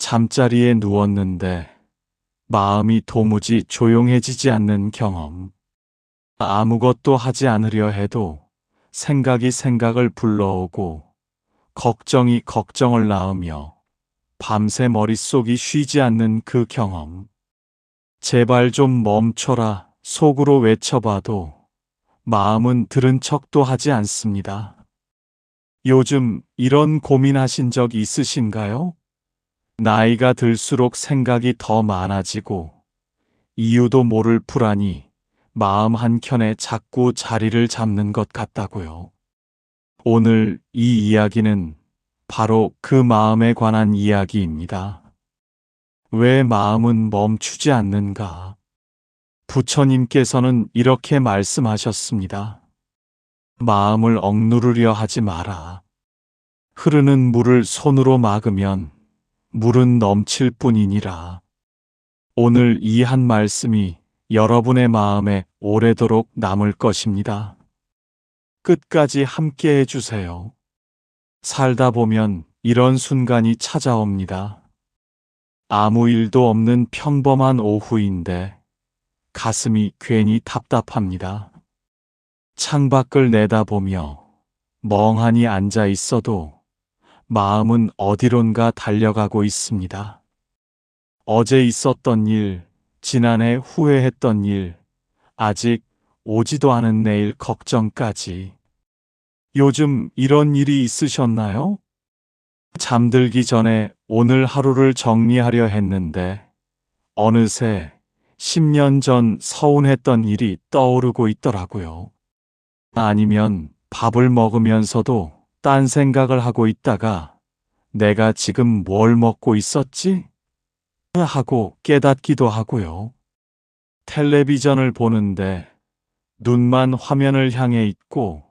잠자리에 누웠는데 마음이 도무지 조용해지지 않는 경험. 아무것도 하지 않으려 해도 생각이 생각을 불러오고 걱정이 걱정을 낳으며 밤새 머릿속이 쉬지 않는 그 경험. 제발 좀 멈춰라 속으로 외쳐봐도 마음은 들은 척도 하지 않습니다. 요즘 이런 고민하신 적 있으신가요? 나이가 들수록 생각이 더 많아지고 이유도 모를 불안이 마음 한켠에 자꾸 자리를 잡는 것 같다고요. 오늘 이 이야기는 바로 그 마음에 관한 이야기입니다. 왜 마음은 멈추지 않는가? 부처님께서는 이렇게 말씀하셨습니다. 마음을 억누르려 하지 마라. 흐르는 물을 손으로 막으면 물은 넘칠 뿐이니라. 오늘 이 한 말씀이 여러분의 마음에 오래도록 남을 것입니다. 끝까지 함께 해주세요. 살다 보면 이런 순간이 찾아옵니다. 아무 일도 없는 평범한 오후인데 가슴이 괜히 답답합니다. 창밖을 내다보며 멍하니 앉아 있어도 마음은 어디론가 달려가고 있습니다. 어제 있었던 일, 지난해 후회했던 일, 아직 오지도 않은 내일 걱정까지. 요즘 이런 일이 있으셨나요? 잠들기 전에 오늘 하루를 정리하려 했는데 어느새 10년 전 서운했던 일이 떠오르고 있더라고요. 아니면 밥을 먹으면서도 딴 생각을 하고 있다가 내가 지금 뭘 먹고 있었지? 하고 깨닫기도 하고요. 텔레비전을 보는데 눈만 화면을 향해 있고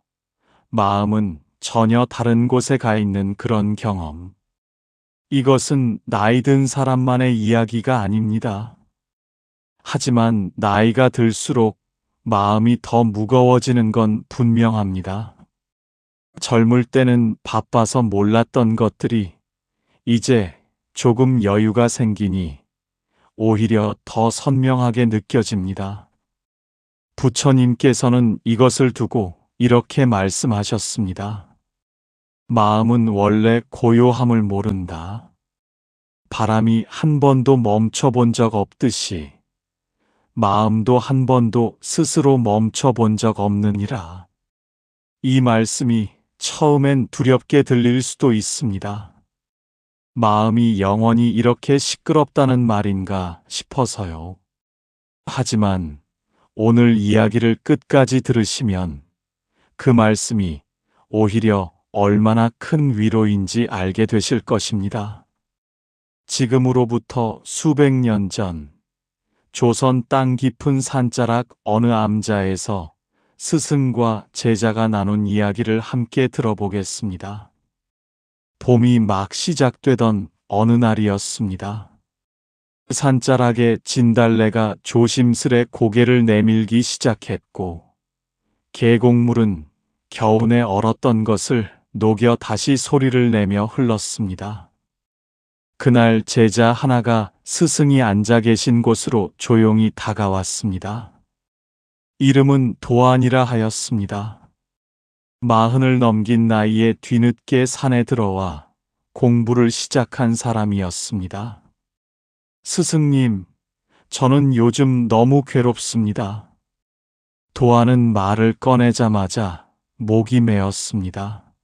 마음은 전혀 다른 곳에 가 있는 그런 경험. 이것은 나이 든 사람만의 이야기가 아닙니다. 하지만 나이가 들수록 마음이 더 무거워지는 건 분명합니다. 젊을 때는 바빠서 몰랐던 것들이 이제 조금 여유가 생기니 오히려 더 선명하게 느껴집니다. 부처님께서는 이것을 두고 이렇게 말씀하셨습니다. 마음은 원래 고요함을 모른다. 바람이 한 번도 멈춰본 적 없듯이 마음도 한 번도 스스로 멈춰본 적 없느니라. 이 말씀이 처음엔 두렵게 들릴 수도 있습니다. 마음이 영원히 이렇게 시끄럽다는 말인가 싶어서요. 하지만 오늘 이야기를 끝까지 들으시면 그 말씀이 오히려 얼마나 큰 위로인지 알게 되실 것입니다. 지금으로부터 수백 년 전 조선 땅 깊은 산자락 어느 암자에서 스승과 제자가 나눈 이야기를 함께 들어보겠습니다. 봄이 막 시작되던 어느 날이었습니다. 산자락에 진달래가 조심스레 고개를 내밀기 시작했고 계곡물은 겨우내 얼었던 것을 녹여 다시 소리를 내며 흘렀습니다. 그날 제자 하나가 스승이 앉아 계신 곳으로 조용히 다가왔습니다. 이름은 도안이라 하였습니다. 40을 넘긴 나이에 뒤늦게 산에 들어와 공부를 시작한 사람이었습니다. 스승님, 저는 요즘 너무 괴롭습니다. 도안은 말을 꺼내자마자 목이 메었습니다.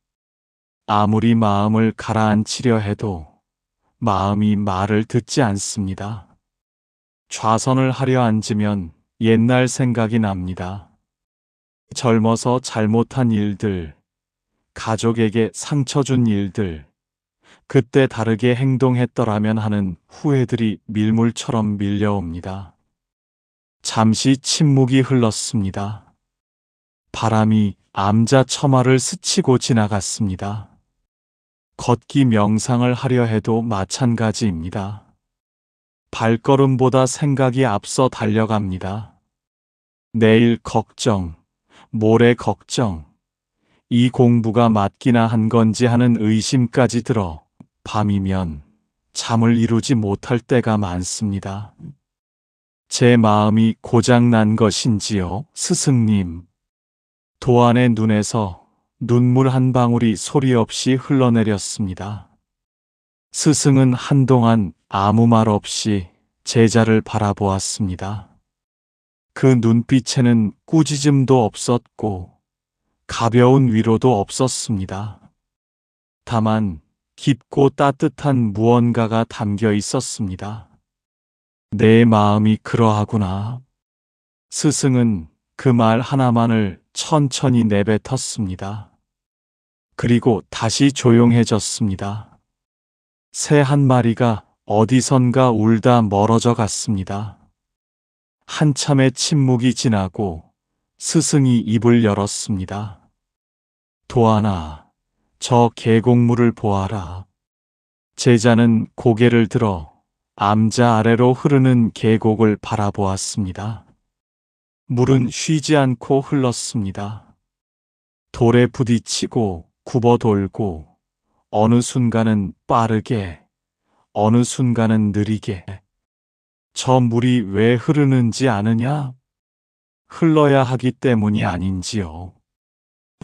아무리 마음을 가라앉히려 해도 마음이 말을 듣지 않습니다. 좌선을 하려 앉으면 옛날 생각이 납니다. 젊어서 잘못한 일들, 가족에게 상처 준 일들, 그때 다르게 행동했더라면 하는 후회들이 밀물처럼 밀려옵니다. 잠시 침묵이 흘렀습니다. 바람이 암자 처마를 스치고 지나갔습니다. 걷기 명상을 하려 해도 마찬가지입니다. 발걸음보다 생각이 앞서 달려갑니다. 내일 걱정, 모레 걱정, 이 공부가 맞기나 한 건지 하는 의심까지 들어 밤이면 잠을 이루지 못할 때가 많습니다. 제 마음이 고장난 것인지요, 스승님. 도안의 눈에서 눈물 한 방울이 소리 없이 흘러내렸습니다. 스승은 한동안 아무 말 없이 제자를 바라보았습니다. 그 눈빛에는 꾸짖음도 없었고 가벼운 위로도 없었습니다. 다만 깊고 따뜻한 무언가가 담겨 있었습니다. 내 마음이 그러하구나. 스승은 그 말 하나만을 천천히 내뱉었습니다. 그리고 다시 조용해졌습니다. 새 한 마리가 어디선가 울다 멀어져 갔습니다. 한참의 침묵이 지나고 스승이 입을 열었습니다. 도안아, 저 계곡물을 보아라. 제자는 고개를 들어 암자 아래로 흐르는 계곡을 바라보았습니다. 물은 쉬지 않고 흘렀습니다. 돌에 부딪히고 굽어 돌고 어느 순간은 빠르게, 어느 순간은 느리게. 저 물이 왜 흐르는지 아느냐? 흘러야 하기 때문이 아닌지요.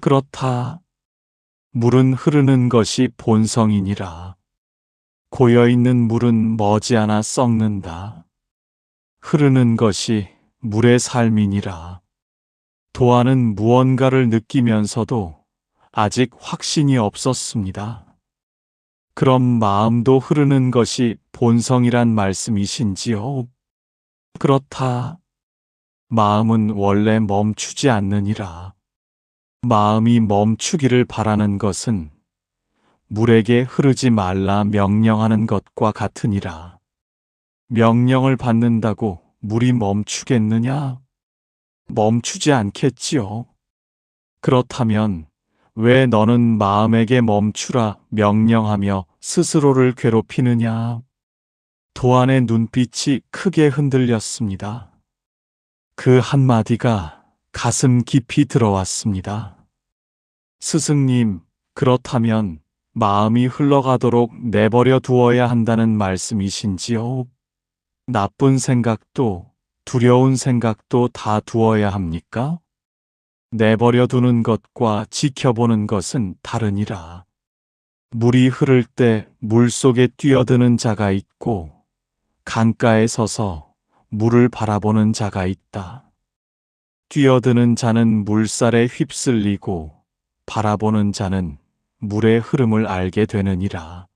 그렇다. 물은 흐르는 것이 본성이니라. 고여있는 물은 머지않아 썩는다. 흐르는 것이 물의 삶이니라. 도안은 무언가를 느끼면서도 아직 확신이 없었습니다. 그럼 마음도 흐르는 것이 본성이란 말씀이신지요? 그렇다. 마음은 원래 멈추지 않느니라. 마음이 멈추기를 바라는 것은 물에게 흐르지 말라 명령하는 것과 같으니라. 명령을 받는다고 물이 멈추겠느냐? 멈추지 않겠지요. 그렇다면 왜 너는 마음에게 멈추라 명령하며 스스로를 괴롭히느냐? 도안의 눈빛이 크게 흔들렸습니다. 그 한마디가 가슴 깊이 들어왔습니다. 스승님, 그렇다면 마음이 흘러가도록 내버려 두어야 한다는 말씀이신지요? 나쁜 생각도 두려운 생각도 다 두어야 합니까? 내버려 두는 것과 지켜보는 것은 다르니라. 물이 흐를 때 물속에 뛰어드는 자가 있고 강가에 서서 물을 바라보는 자가 있다. 뛰어드는 자는 물살에 휩쓸리고 바라보는 자는 물의 흐름을 알게 되느니라.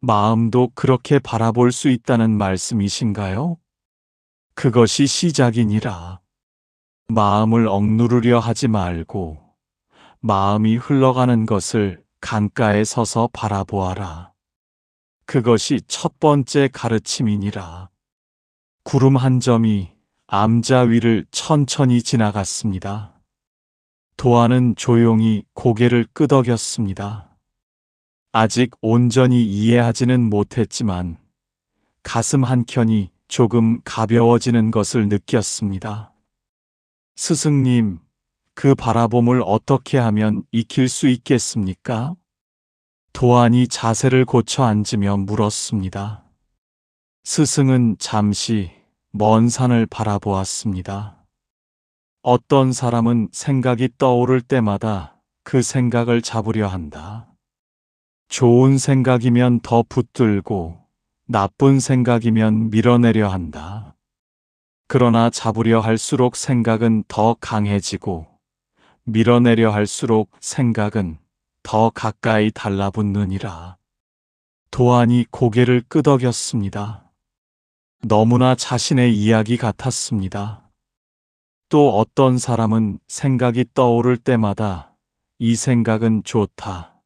마음도 그렇게 바라볼 수 있다는 말씀이신가요? 그것이 시작이니라. 마음을 억누르려 하지 말고 마음이 흘러가는 것을 강가에 서서 바라보아라. 그것이 첫 번째 가르침이니라. 구름 한 점이 암자 위를 천천히 지나갔습니다. 도안은 조용히 고개를 끄덕였습니다. 아직 온전히 이해하지는 못했지만 가슴 한켠이 조금 가벼워지는 것을 느꼈습니다. 스승님, 그 바라봄을 어떻게 하면 익힐 수 있겠습니까? 도안이 자세를 고쳐 앉으며 물었습니다. 스승은 잠시 먼 산을 바라보았습니다. 어떤 사람은 생각이 떠오를 때마다 그 생각을 잡으려 한다. 좋은 생각이면 더 붙들고 나쁜 생각이면 밀어내려 한다. 그러나 잡으려 할수록 생각은 더 강해지고 밀어내려 할수록 생각은 더 가까이 달라붙느니라. 도안이 고개를 끄덕였습니다. 너무나 자신의 이야기 같았습니다. 또 어떤 사람은 생각이 떠오를 때마다 이 생각은 좋다,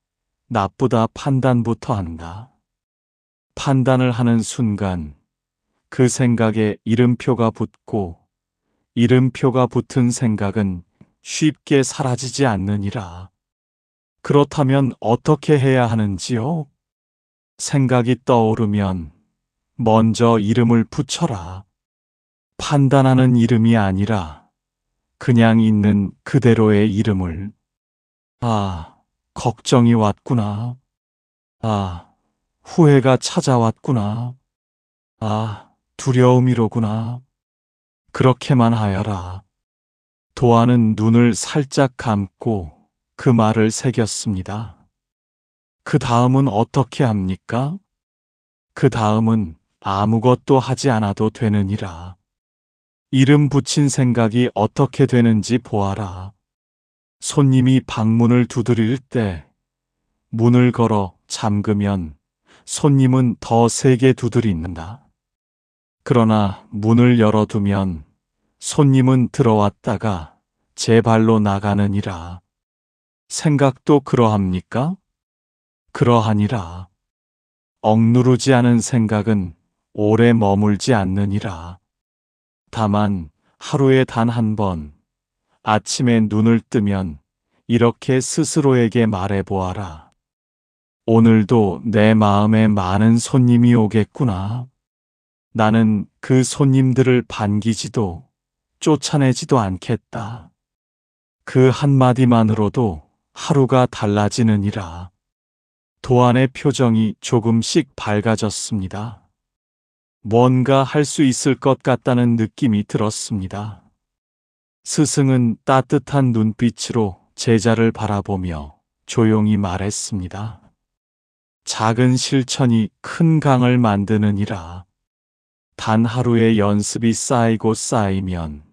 나쁘다 판단부터 한다. 판단을 하는 순간 그 생각에 이름표가 붙고 이름표가 붙은 생각은 쉽게 사라지지 않느니라. 그렇다면 어떻게 해야 하는지요? 생각이 떠오르면 먼저 이름을 붙여라. 판단하는 이름이 아니라 그냥 있는 그대로의 이름을. 아, 걱정이 왔구나. 아, 후회가 찾아왔구나. 아, 두려움이로구나. 그렇게만 하여라. 도안은 눈을 살짝 감고 그 말을 새겼습니다. 그 다음은 어떻게 합니까? 그 다음은 아무것도 하지 않아도 되느니라. 이름 붙인 생각이 어떻게 되는지 보아라. 손님이 방문을 두드릴 때 문을 걸어 잠그면 손님은 더 세게 두드린다. 그러나 문을 열어두면 손님은 들어왔다가 제 발로 나가느니라. 생각도 그러합니까? 그러하니라. 억누르지 않은 생각은 오래 머물지 않느니라. 다만 하루에 단 한 번, 아침에 눈을 뜨면 이렇게 스스로에게 말해보아라. 오늘도 내 마음에 많은 손님이 오겠구나. 나는 그 손님들을 반기지도 쫓아내지도 않겠다. 그 한마디만으로도 하루가 달라지느니라. 도안의 표정이 조금씩 밝아졌습니다. 뭔가 할 수 있을 것 같다는 느낌이 들었습니다. 스승은 따뜻한 눈빛으로 제자를 바라보며 조용히 말했습니다. 작은 실천이 큰 강을 만드느니라. 단 하루의 연습이 쌓이고 쌓이면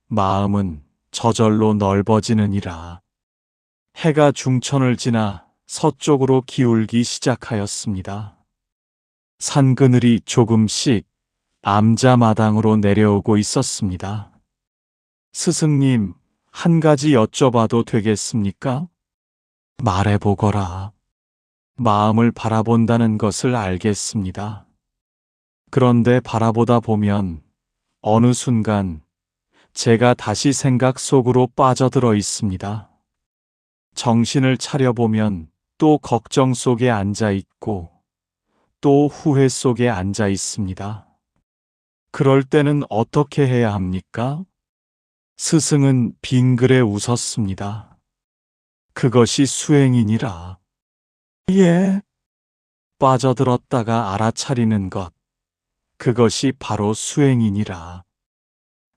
마음은 저절로 넓어지느니라. 해가 중천을 지나 서쪽으로 기울기 시작하였습니다. 산그늘이 조금씩 암자마당으로 내려오고 있었습니다. 스승님, 한 가지 여쭤봐도 되겠습니까? 말해보거라. 마음을 바라본다는 것을 알겠습니다. 그런데 바라보다 보면 어느 순간 제가 다시 생각 속으로 빠져들어 있습니다. 정신을 차려보면 또 걱정 속에 앉아 있고 또 후회 속에 앉아 있습니다. 그럴 때는 어떻게 해야 합니까? 스승은 빙그레 웃었습니다. 그것이 수행이니라. 예. 빠져들었다가 알아차리는 것. 그것이 바로 수행이니라.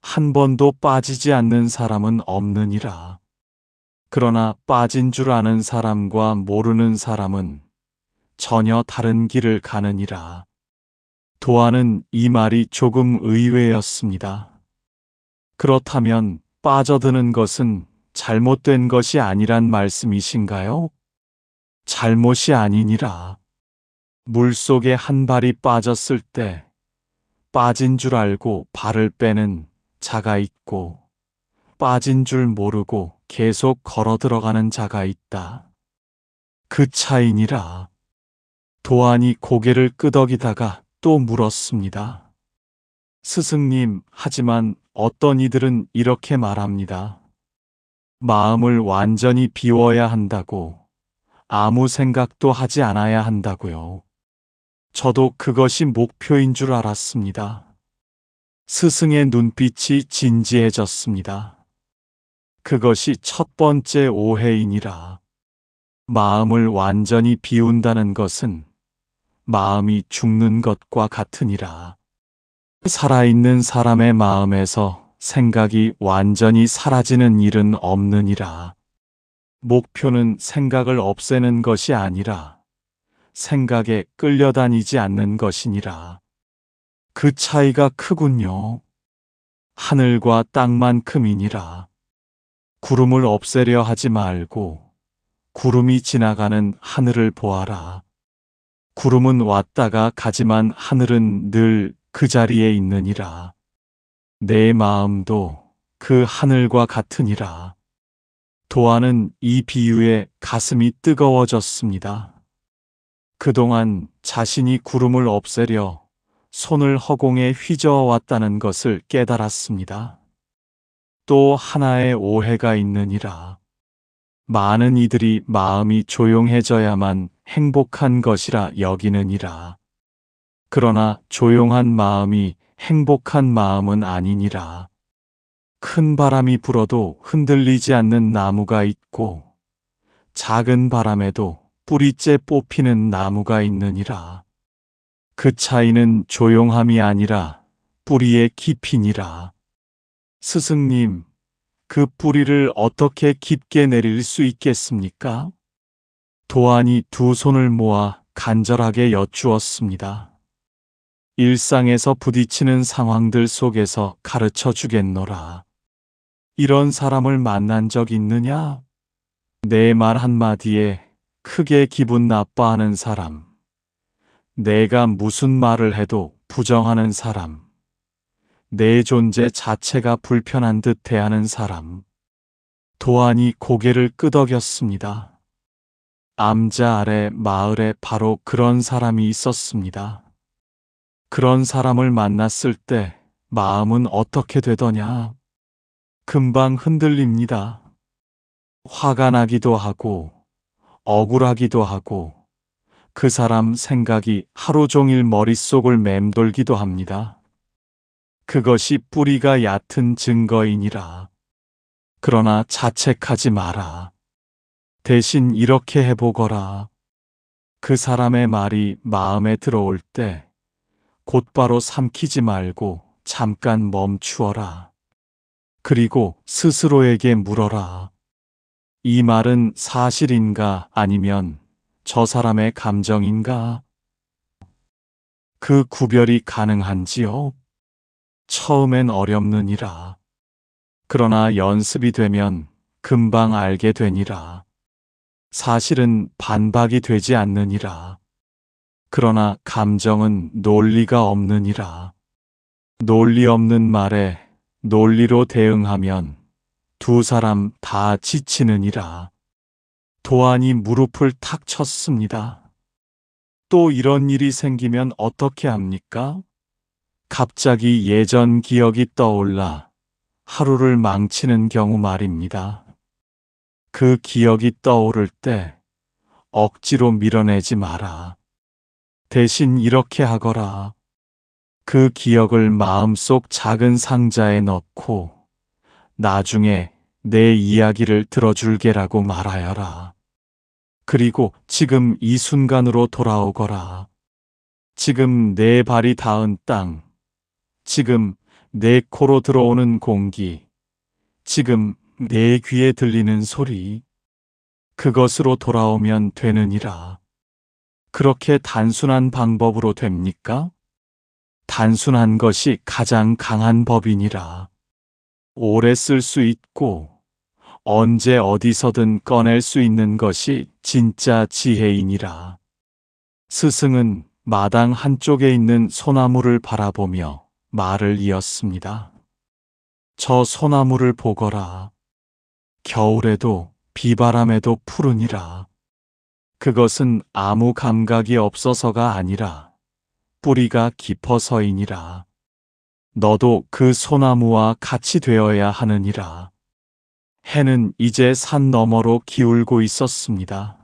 한 번도 빠지지 않는 사람은 없느니라. 그러나 빠진 줄 아는 사람과 모르는 사람은 전혀 다른 길을 가느니라. 도안은 이 말이 조금 의외였습니다. 그렇다면 빠져드는 것은 잘못된 것이 아니란 말씀이신가요? 잘못이 아니니라. 물속에 한 발이 빠졌을 때 빠진 줄 알고 발을 빼는 자가 있고 빠진 줄 모르고 계속 걸어 들어가는 자가 있다. 그 차이니라. 도안이 고개를 끄덕이다가 또 물었습니다. 스승님, 하지만 어떤 이들은 이렇게 말합니다. 마음을 완전히 비워야 한다고, 아무 생각도 하지 않아야 한다고요. 저도 그것이 목표인 줄 알았습니다. 스승의 눈빛이 진지해졌습니다. 그것이 첫 번째 오해이니라. 마음을 완전히 비운다는 것은 마음이 죽는 것과 같으니라. 살아있는 사람의 마음에서 생각이 완전히 사라지는 일은 없느니라. 목표는 생각을 없애는 것이 아니라 생각에 끌려다니지 않는 것이니라. 그 차이가 크군요. 하늘과 땅만큼이니라. 구름을 없애려 하지 말고 구름이 지나가는 하늘을 보아라. 구름은 왔다가 가지만 하늘은 늘 그 자리에 있느니라. 내 마음도 그 하늘과 같으니라. 도안은 이 비유에 가슴이 뜨거워졌습니다. 그동안 자신이 구름을 없애려 손을 허공에 휘저어 왔다는 것을 깨달았습니다. 또 하나의 오해가 있느니라. 많은 이들이 마음이 조용해져야만 행복한 것이라 여기느니라. 그러나 조용한 마음이 행복한 마음은 아니니라. 큰 바람이 불어도 흔들리지 않는 나무가 있고 작은 바람에도 뿌리째 뽑히는 나무가 있느니라. 그 차이는 조용함이 아니라 뿌리의 깊이니라. 스승님, 그 뿌리를 어떻게 깊게 내릴 수 있겠습니까? 도안이 두 손을 모아 간절하게 여쭈었습니다. 일상에서 부딪히는 상황들 속에서 가르쳐 주겠노라. 이런 사람을 만난 적 있느냐? 내 말 한마디에 크게 기분 나빠하는 사람. 내가 무슨 말을 해도 부정하는 사람. 내 존재 자체가 불편한 듯 대하는 사람. 도안이 고개를 끄덕였습니다. 암자 아래 마을에 바로 그런 사람이 있었습니다. 그런 사람을 만났을 때 마음은 어떻게 되더냐? 금방 흔들립니다. 화가 나기도 하고, 억울하기도 하고, 그 사람 생각이 하루 종일 머릿속을 맴돌기도 합니다. 그것이 뿌리가 얕은 증거이니라. 그러나 자책하지 마라. 대신 이렇게 해보거라. 그 사람의 말이 마음에 들어올 때 곧바로 삼키지 말고 잠깐 멈추어라. 그리고 스스로에게 물어라. 이 말은 사실인가 아니면 저 사람의 감정인가? 그 구별이 가능한지요? 처음엔 어렵느니라. 그러나 연습이 되면 금방 알게 되니라. 사실은 반박이 되지 않느니라. 그러나 감정은 논리가 없느니라. 논리 없는 말에 논리로 대응하면 두 사람 다 지치느니라. 도안이 무릎을 탁 쳤습니다. 또 이런 일이 생기면 어떻게 합니까? 갑자기 예전 기억이 떠올라 하루를 망치는 경우 말입니다. 그 기억이 떠오를 때 억지로 밀어내지 마라. 대신 이렇게 하거라. 그 기억을 마음속 작은 상자에 넣고 나중에 내 이야기를 들어줄게라고 말하여라. 그리고 지금 이 순간으로 돌아오거라. 지금 내 발이 닿은 땅, 지금 내 코로 들어오는 공기, 지금 내 귀에 들리는 소리, 그것으로 돌아오면 되느니라. 그렇게 단순한 방법으로 됩니까? 단순한 것이 가장 강한 법이니라. 오래 쓸 수 있고 언제 어디서든 꺼낼 수 있는 것이 진짜 지혜이니라. 스승은 마당 한쪽에 있는 소나무를 바라보며 말을 이었습니다. 저 소나무를 보거라. 겨울에도 비바람에도 푸르니라. 그것은 아무 감각이 없어서가 아니라 뿌리가 깊어서이니라. 너도 그 소나무와 같이 되어야 하느니라. 해는 이제 산 너머로 기울고 있었습니다.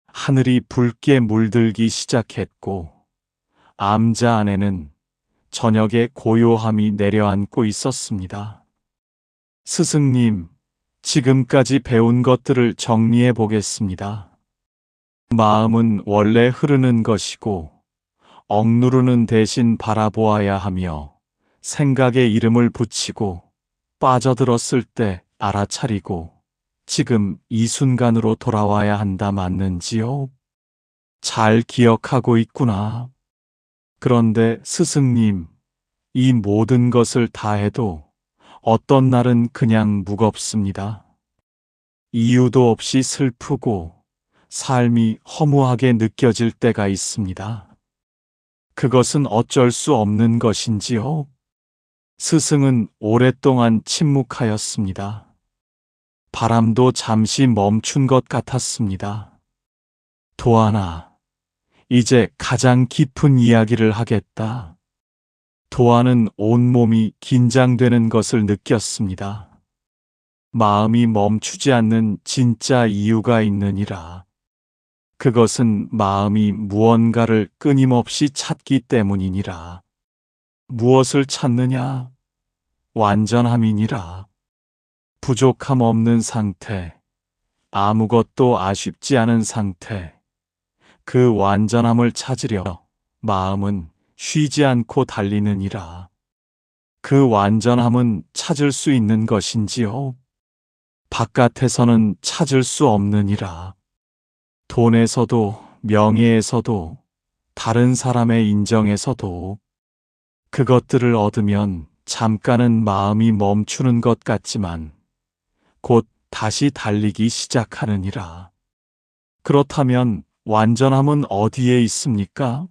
하늘이 붉게 물들기 시작했고 암자 안에는 저녁의 고요함이 내려앉고 있었습니다. 스승님, 지금까지 배운 것들을 정리해 보겠습니다. 마음은 원래 흐르는 것이고 억누르는 대신 바라보아야 하며 생각에 이름을 붙이고 빠져들었을 때 알아차리고 지금 이 순간으로 돌아와야 한다 맞는지요? 잘 기억하고 있구나. 그런데 스승님, 이 모든 것을 다 해도 어떤 날은 그냥 무겁습니다. 이유도 없이 슬프고 삶이 허무하게 느껴질 때가 있습니다. 그것은 어쩔 수 없는 것인지요? 스승은 오랫동안 침묵하였습니다. 바람도 잠시 멈춘 것 같았습니다. 도안아, 이제 가장 깊은 이야기를 하겠다. 도안은 온몸이 긴장되는 것을 느꼈습니다. 마음이 멈추지 않는 진짜 이유가 있느니라. 그것은 마음이 무언가를 끊임없이 찾기 때문이니라. 무엇을 찾느냐? 완전함이니라. 부족함 없는 상태, 아무것도 아쉽지 않은 상태, 그 완전함을 찾으려 마음은 쉬지 않고 달리느니라. 그 완전함은 찾을 수 있는 것인지요? 바깥에서는 찾을 수 없느니라. 돈에서도 명예에서도 다른 사람의 인정에서도 그것들을 얻으면 잠깐은 마음이 멈추는 것 같지만 곧 다시 달리기 시작하느니라. 그렇다면 완전함은 어디에 있습니까?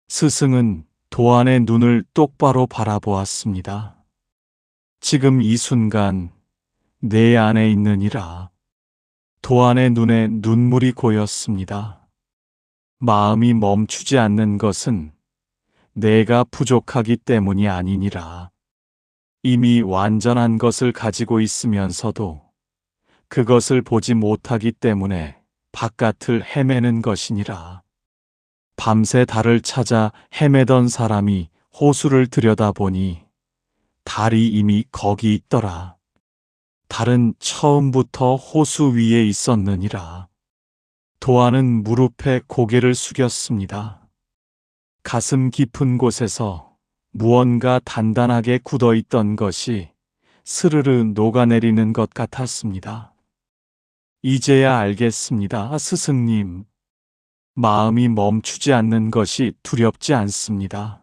스승은 도안의 눈을 똑바로 바라보았습니다. 지금 이 순간 내 안에 있느니라. 도안의 눈에 눈물이 고였습니다. 마음이 멈추지 않는 것은 내가 부족하기 때문이 아니니라. 이미 완전한 것을 가지고 있으면서도 그것을 보지 못하기 때문에 바깥을 헤매는 것이니라. 밤새 달을 찾아 헤매던 사람이 호수를 들여다보니 달이 이미 거기 있더라. 달은 처음부터 호수 위에 있었느니라. 도안은 무릎에 고개를 숙였습니다. 가슴 깊은 곳에서 무언가 단단하게 굳어 있던 것이 스르르 녹아내리는 것 같았습니다. 이제야 알겠습니다, 스승님. 마음이 멈추지 않는 것이 두렵지 않습니다.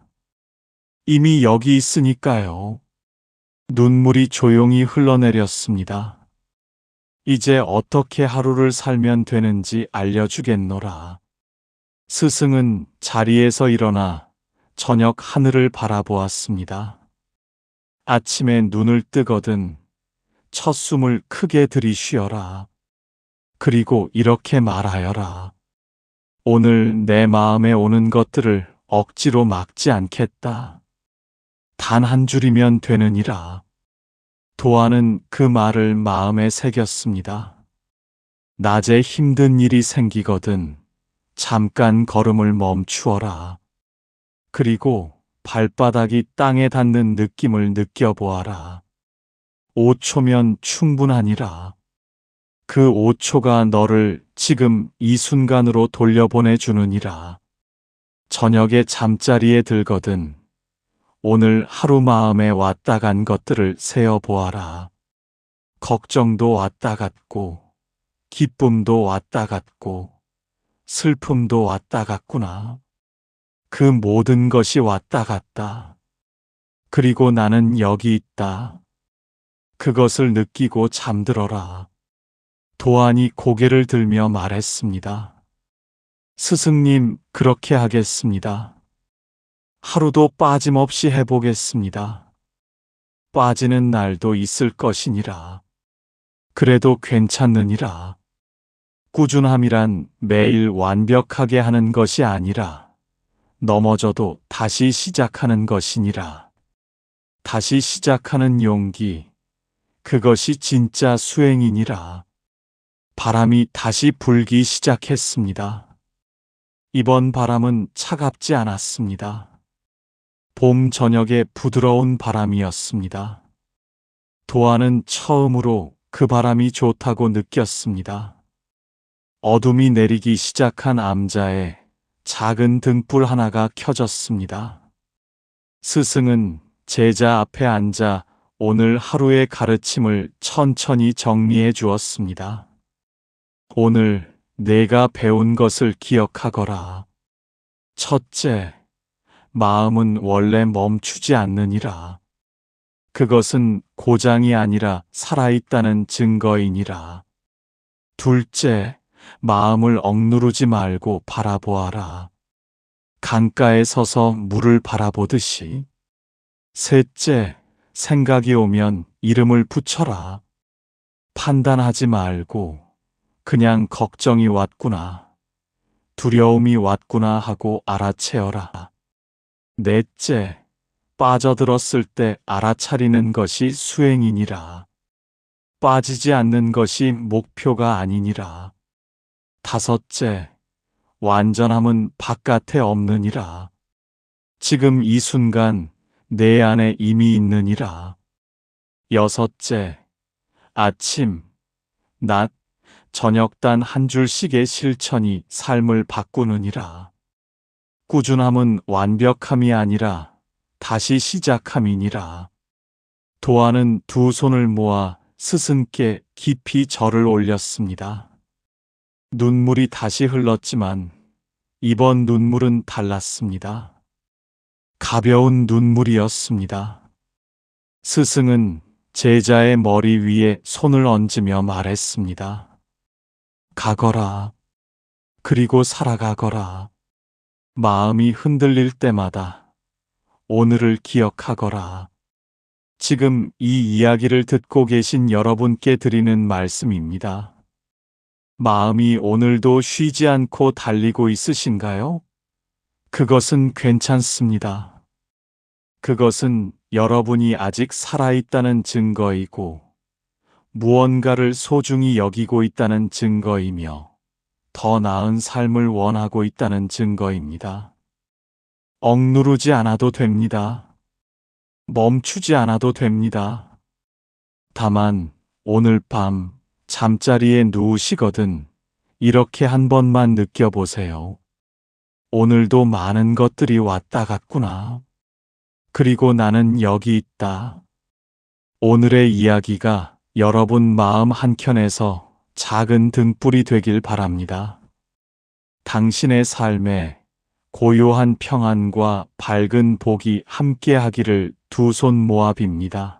이미 여기 있으니까요. 눈물이 조용히 흘러내렸습니다. 이제 어떻게 하루를 살면 되는지 알려주겠노라. 스승은 자리에서 일어나 저녁 하늘을 바라보았습니다. 아침에 눈을 뜨거든 첫 숨을 크게 들이쉬어라. 그리고 이렇게 말하여라. 오늘 내 마음에 오는 것들을 억지로 막지 않겠다. 단 한 줄이면 되느니라. 도안은 그 말을 마음에 새겼습니다. 낮에 힘든 일이 생기거든 잠깐 걸음을 멈추어라. 그리고 발바닥이 땅에 닿는 느낌을 느껴보아라. 5초면 충분하니라. 그 5초가 너를 지금 이 순간으로 돌려보내주느니라. 저녁에 잠자리에 들거든 오늘 하루 마음에 왔다 간 것들을 세어보아라. 걱정도 왔다 갔고, 기쁨도 왔다 갔고, 슬픔도 왔다 갔구나. 그 모든 것이 왔다 갔다. 그리고 나는 여기 있다. 그것을 느끼고 잠들어라. 도안이 고개를 들며 말했습니다. 스승님, 그렇게 하겠습니다. 하루도 빠짐없이 해보겠습니다. 빠지는 날도 있을 것이니라. 그래도 괜찮느니라. 꾸준함이란 매일 완벽하게 하는 것이 아니라 넘어져도 다시 시작하는 것이니라. 다시 시작하는 용기, 그것이 진짜 수행이니라. 바람이 다시 불기 시작했습니다. 이번 바람은 차갑지 않았습니다. 봄 저녁의 부드러운 바람이었습니다. 도안은 처음으로 그 바람이 좋다고 느꼈습니다. 어둠이 내리기 시작한 암자에 작은 등불 하나가 켜졌습니다. 스승은 제자 앞에 앉아 오늘 하루의 가르침을 천천히 정리해 주었습니다. 오늘 내가 배운 것을 기억하거라. 첫째, 마음은 원래 멈추지 않느니라. 그것은 고장이 아니라 살아있다는 증거이니라. 둘째, 마음을 억누르지 말고 바라보아라. 강가에 서서 물을 바라보듯이. 셋째, 생각이 오면 이름을 붙여라. 판단하지 말고 그냥 걱정이 왔구나, 두려움이 왔구나 하고 알아채어라. 넷째, 빠져들었을 때 알아차리는 것이 수행이니라. 빠지지 않는 것이 목표가 아니니라. 다섯째, 완전함은 바깥에 없느니라. 지금 이 순간 내 안에 이미 있느니라. 여섯째, 아침, 낮, 저녁 단 한 줄씩의 실천이 삶을 바꾸느니라. 꾸준함은 완벽함이 아니라 다시 시작함이니라. 도안은 두 손을 모아 스승께 깊이 절을 올렸습니다. 눈물이 다시 흘렀지만 이번 눈물은 달랐습니다. 가벼운 눈물이었습니다. 스승은 제자의 머리 위에 손을 얹으며 말했습니다. 가거라. 그리고 살아가거라. 마음이 흔들릴 때마다 오늘을 기억하거라. 지금 이 이야기를 듣고 계신 여러분께 드리는 말씀입니다. 마음이 오늘도 쉬지 않고 달리고 있으신가요? 그것은 괜찮습니다. 그것은 여러분이 아직 살아있다는 증거이고 무언가를 소중히 여기고 있다는 증거이며 더 나은 삶을 원하고 있다는 증거입니다. 억누르지 않아도 됩니다. 멈추지 않아도 됩니다. 다만 오늘 밤 잠자리에 누우시거든 이렇게 한 번만 느껴보세요. 오늘도 많은 것들이 왔다 갔구나. 그리고 나는 여기 있다. 오늘의 이야기가 여러분 마음 한켠에서 작은 등불이 되길 바랍니다. 당신의 삶에 고요한 평안과 밝은 복이 함께하기를 두 손 모아 빕니다.